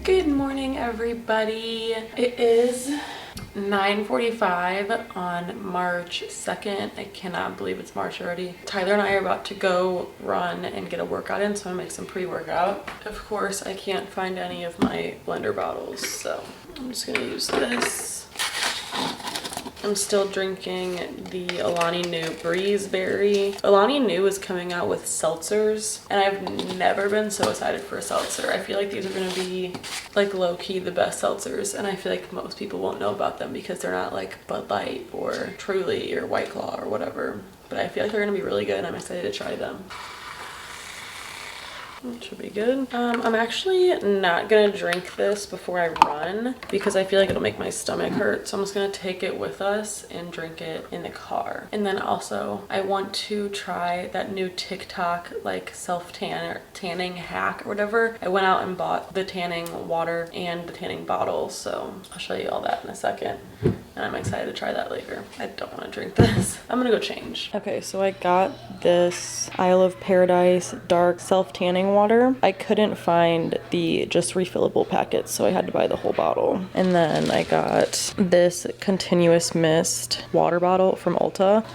Good morning, everybody. It is 9:45 on March 2nd. I cannot believe it's March already. Tyler and I are about to go run and get a workout in, so I'm gonna make some pre-workout. Of course, I can't find any of my blender bottles, so I'm just gonna use this. I'm still drinking the Alani Nu Breeze Berry. Alani Nu is coming out with seltzers, and I've never been so excited for a seltzer. I feel like these are gonna be like low-key the best seltzers, and I feel like most people won't know about them because they're not like Bud Light or Truly or White Claw or whatever. But I feel like they're gonna be really good, and I'm excited to try them. It should be good. I'm actually not gonna drink this before I run because I feel like it'll make my stomach hurt. So I'm just gonna take it with us and drink it in the car. And then also I want to try that new TikTok like tanning hack or whatever. I went out and bought the tanning water and the tanning bottle. So I'll show you all that in a second. And I'm excited to try that later. I don't want to drink this. I'm gonna go change. Okay, so I got this Isle of Paradise dark self-tanning water. I couldn't find the just refillable packets, so I had to buy the whole bottle. And then I got this continuous mist water bottle from Ulta.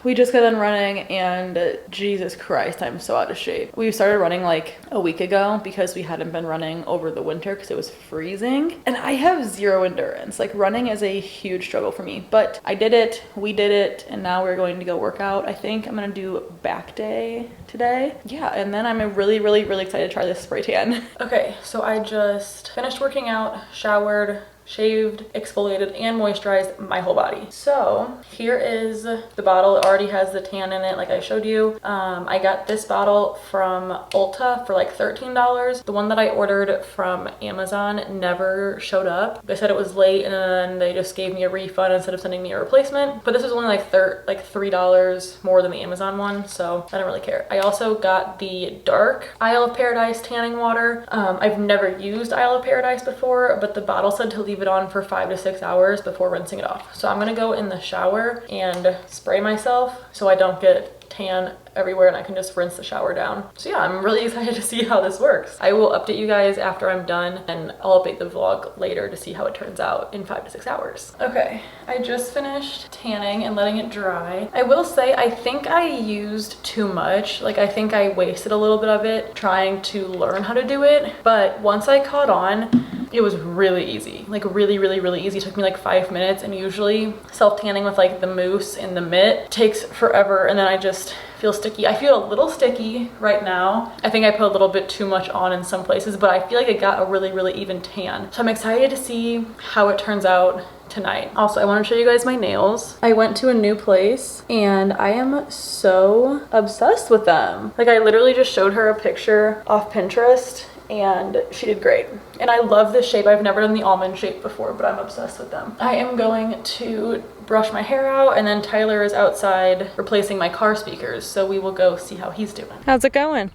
We just got done running and Jesus Christ, I'm so out of shape. We started running like a week ago because we hadn't been running over the winter because it was freezing. And I have zero endurance. Like running is a huge struggle for me, but I did it, we did it, and now we're going to go work out. I think I'm gonna do back day today. Yeah, and then I'm really excited to try this spray tan. Okay, so I just finished working out, showered, shaved, exfoliated, and moisturized my whole body. So here is the bottle. It already has the tan in it like I showed you. I got this bottle from Ulta for like $13. The one that I ordered from Amazon never showed up. They said it was late and then they just gave me a refund instead of sending me a replacement. But this was only like $3 more than the Amazon one, so I don't really care. I also got the dark Isle of Paradise tanning water. I've never used Isle of Paradise before, but the bottle said to leave it on for 5 to 6 hours before rinsing it off. So I'm gonna go in the shower and spray myself so I don't get tan everywhere and I can just rinse the shower down. So yeah, I'm really excited to see how this works. I will update you guys after I'm done, and I'll update the vlog later to see how it turns out in 5 to 6 hours. Okay, I just finished tanning and letting it dry. I will say I think I used too much. Like I think I wasted a little bit of it trying to learn how to do it, but once I caught on, it was really easy, like really easy. It took me like 5 minutes, and usually self-tanning with like the mousse and the mitt takes forever, and then I just feel sticky. I feel a little sticky right now. I think I put a little bit too much on in some places, but I feel like I got a really even tan. So I'm excited to see how it turns out tonight. Also, I want to show you guys my nails. I went to a new place and I am so obsessed with them. Like I literally just showed her a picture off Pinterest and she did great. And I love this shape. I've never done the almond shape before, but I'm obsessed with them. I am going to brush my hair out, and then Tyler is outside replacing my car speakers, so we will go see how he's doing. How's it going?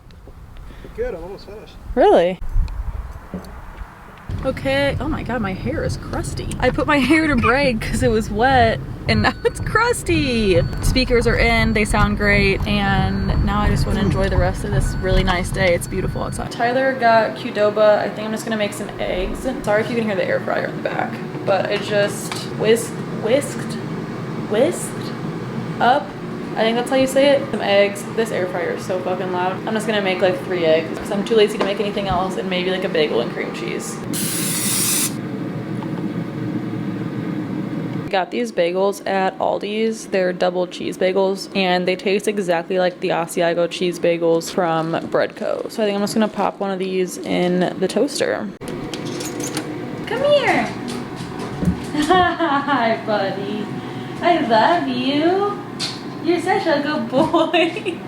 Good, I'm almost finished. Really? Okay, oh my god, my hair is crusty. I put my hair to braid because it was wet and now it's crusty. Speakers are in, they sound great, and now I just want to enjoy the rest of this really nice day. It's beautiful outside. Tyler got Qdoba. I think I'm just gonna make some eggs. Sorry if you can hear the air fryer in the back, but I just whisked up. I think that's how you say it. Some eggs. This air fryer is so fucking loud. I'm just gonna make like 3 eggs because I'm too lazy to make anything else, and maybe like a bagel and cream cheese. Got these bagels at Aldi's. They're double cheese bagels and they taste exactly like the Asiago cheese bagels from Breadco. So I think I'm just gonna pop one of these in the toaster. Come here. Hi, buddy. I love you. You're such a good boy.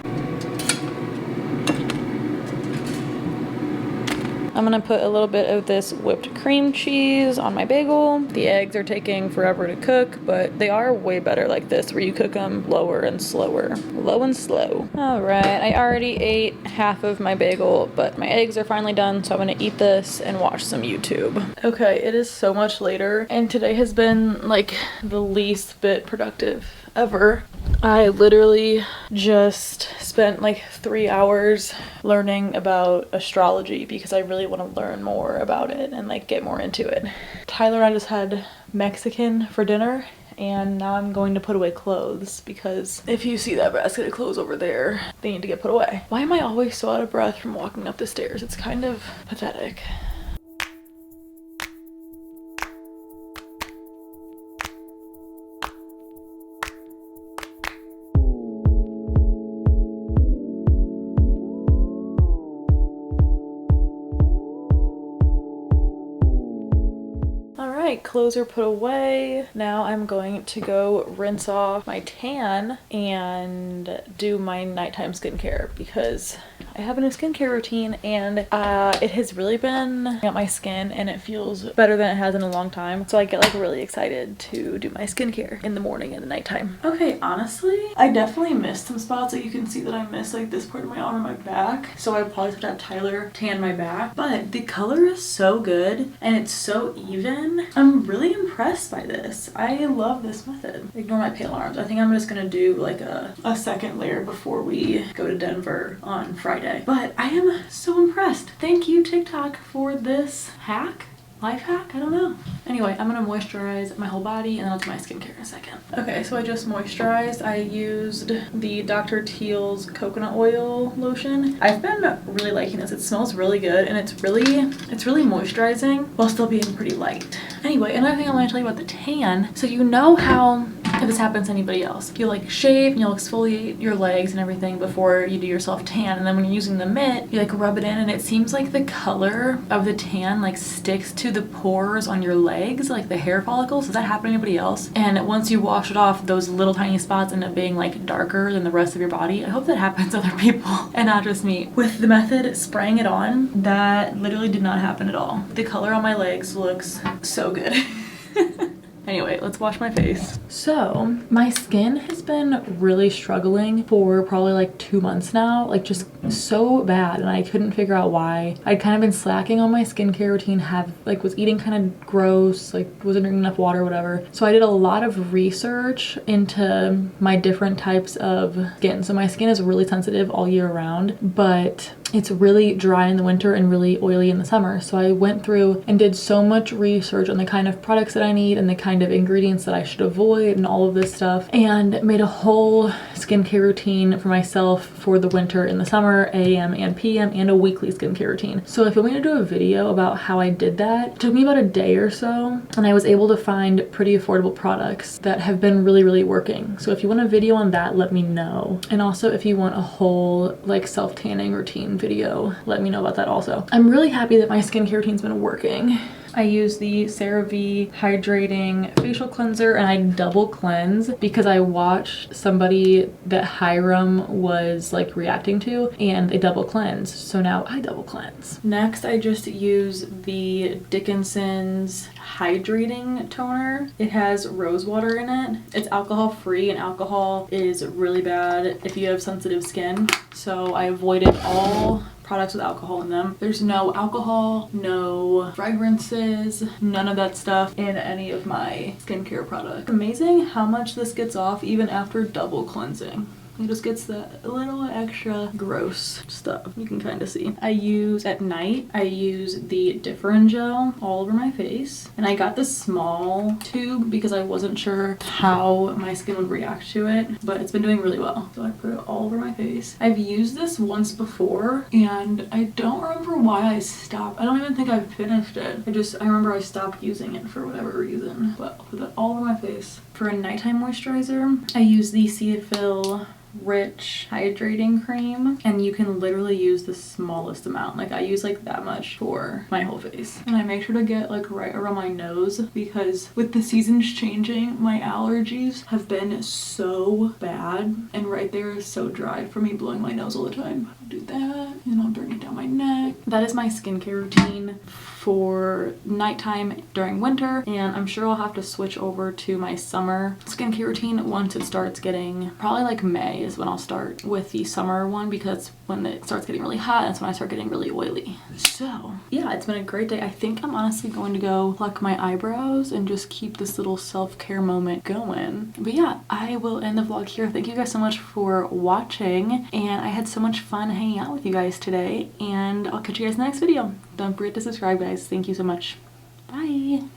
I'm gonna put a little bit of this whipped cream cheese on my bagel. The eggs are taking forever to cook, but they are way better like this, where you cook them lower and slower. Low and slow. All right, I already ate half of my bagel, but my eggs are finally done, so I'm gonna eat this and watch some YouTube. Okay, it is so much later, and today has been like the least bit productive ever. I literally just spent like 3 hours learning about astrology because I really want to learn more about it and like get more into it. Tyler and I just had Mexican for dinner, and now I'm going to put away clothes because if you see that basket of clothes over there, they need to get put away. Why am I always so out of breath from walking up the stairs? It's kind of pathetic. Clothes are put away. Now I'm going to go rinse off my tan and do my nighttime skincare because I have a new skincare routine, and it has really been on my skin, and it feels better than it has in a long time. So I get like really excited to do my skincare in the morning and the nighttime. Okay, honestly, I definitely missed some spots. Like you can see that I missed like this part of my arm and my back. So I probably have to have Tyler tan my back, but the color is so good and it's so even. I'm really impressed by this. I love this method. Ignore my pale arms. I think I'm just gonna do like a second layer before we go to Denver on Friday. But I am so impressed. Thank you, TikTok, for this hack. Life hack? I don't know. Anyway, I'm gonna moisturize my whole body and then I'll do my skincare in a second. Okay, so I just moisturized. I used the Dr. Teal's coconut oil lotion. I've been really liking this. It smells really good and it's really moisturizing while still being pretty light. Anyway, another thing I want to tell you about the tan. So you know how, if this happens to anybody else, you like shave and you'll exfoliate your legs and everything before you do yourself tan, and then when you're using the mitt, you like rub it in and it seems like the color of the tan like sticks to the pores on your legs, like the hair follicles. Does that happen to anybody else? And once you wash it off, those little tiny spots end up being like darker than the rest of your body. I hope that happens to other people and not just me. With the method spraying it on, that literally did not happen at all. The color on my legs looks so good. Anyway, let's wash my face. So my skin has been really struggling for probably like 2 months now, like just so bad, and I couldn't figure out why. I'd kind of been slacking on my skincare routine, was eating kind of gross, like wasn't drinking enough water, whatever. So I did a lot of research into my different types of skin. So my skin is really sensitive all year round, but it's really dry in the winter and really oily in the summer. So I went through and did so much research on the kind of products that I need and the kind of ingredients that I should avoid and all of this stuff, and made a whole skincare routine for myself for the winter and the summer, AM and PM, and a weekly skincare routine. So if you want me to do a video about how I did that, it took me about a day or so, and I was able to find pretty affordable products that have been really working. So if you want a video on that, let me know. And also if you want a whole like self-tanning routine video, let me know about that also. I'm really happy that my skincare routine's been working. I use the CeraVe Hydrating Facial Cleanser, and I double cleanse because I watched somebody that Hiram was like reacting to, and they double cleanse. So now I double cleanse. Next, I just use the Dickinson's Hydrating Toner. It has rose water in it. It's alcohol free, and alcohol is really bad if you have sensitive skin. So I avoided all products with alcohol in them. There's no alcohol, no fragrances, none of that stuff in any of my skincare products. Amazing how much this gets off even after double cleansing. It just gets that little extra gross stuff. You can kind of see. At night, I use the Differin gel all over my face. And I got this small tube because I wasn't sure how my skin would react to it, but it's been doing really well. So I put it all over my face. I've used this once before, and I don't remember why I stopped. I don't even think I finished it. I remember I stopped using it for whatever reason. But I'll put that all over my face. For a nighttime moisturizer, I use the Cetaphil Rich Hydrating Cream, and you can literally use the smallest amount. Like I use like that much for my whole face, and I make sure to get like right around my nose because with the seasons changing, my allergies have been so bad, and right there is so dry for me blowing my nose all the time. do that, and I'll bring it down my neck. That is my skincare routine for nighttime during winter, and I'm sure I'll have to switch over to my summer skincare routine once it starts getting, probably like May is when I'll start with the summer one, because when it starts getting really hot, that's when I start getting really oily. So yeah, it's been a great day. I think I'm honestly going to go pluck my eyebrows and just keep this little self-care moment going. But yeah, I will end the vlog here. Thank you guys so much for watching, and I had so much fun hanging out with you guys today, and I'll catch you guys in the next video. Don't forget to subscribe, guys. Thank you so much. Bye.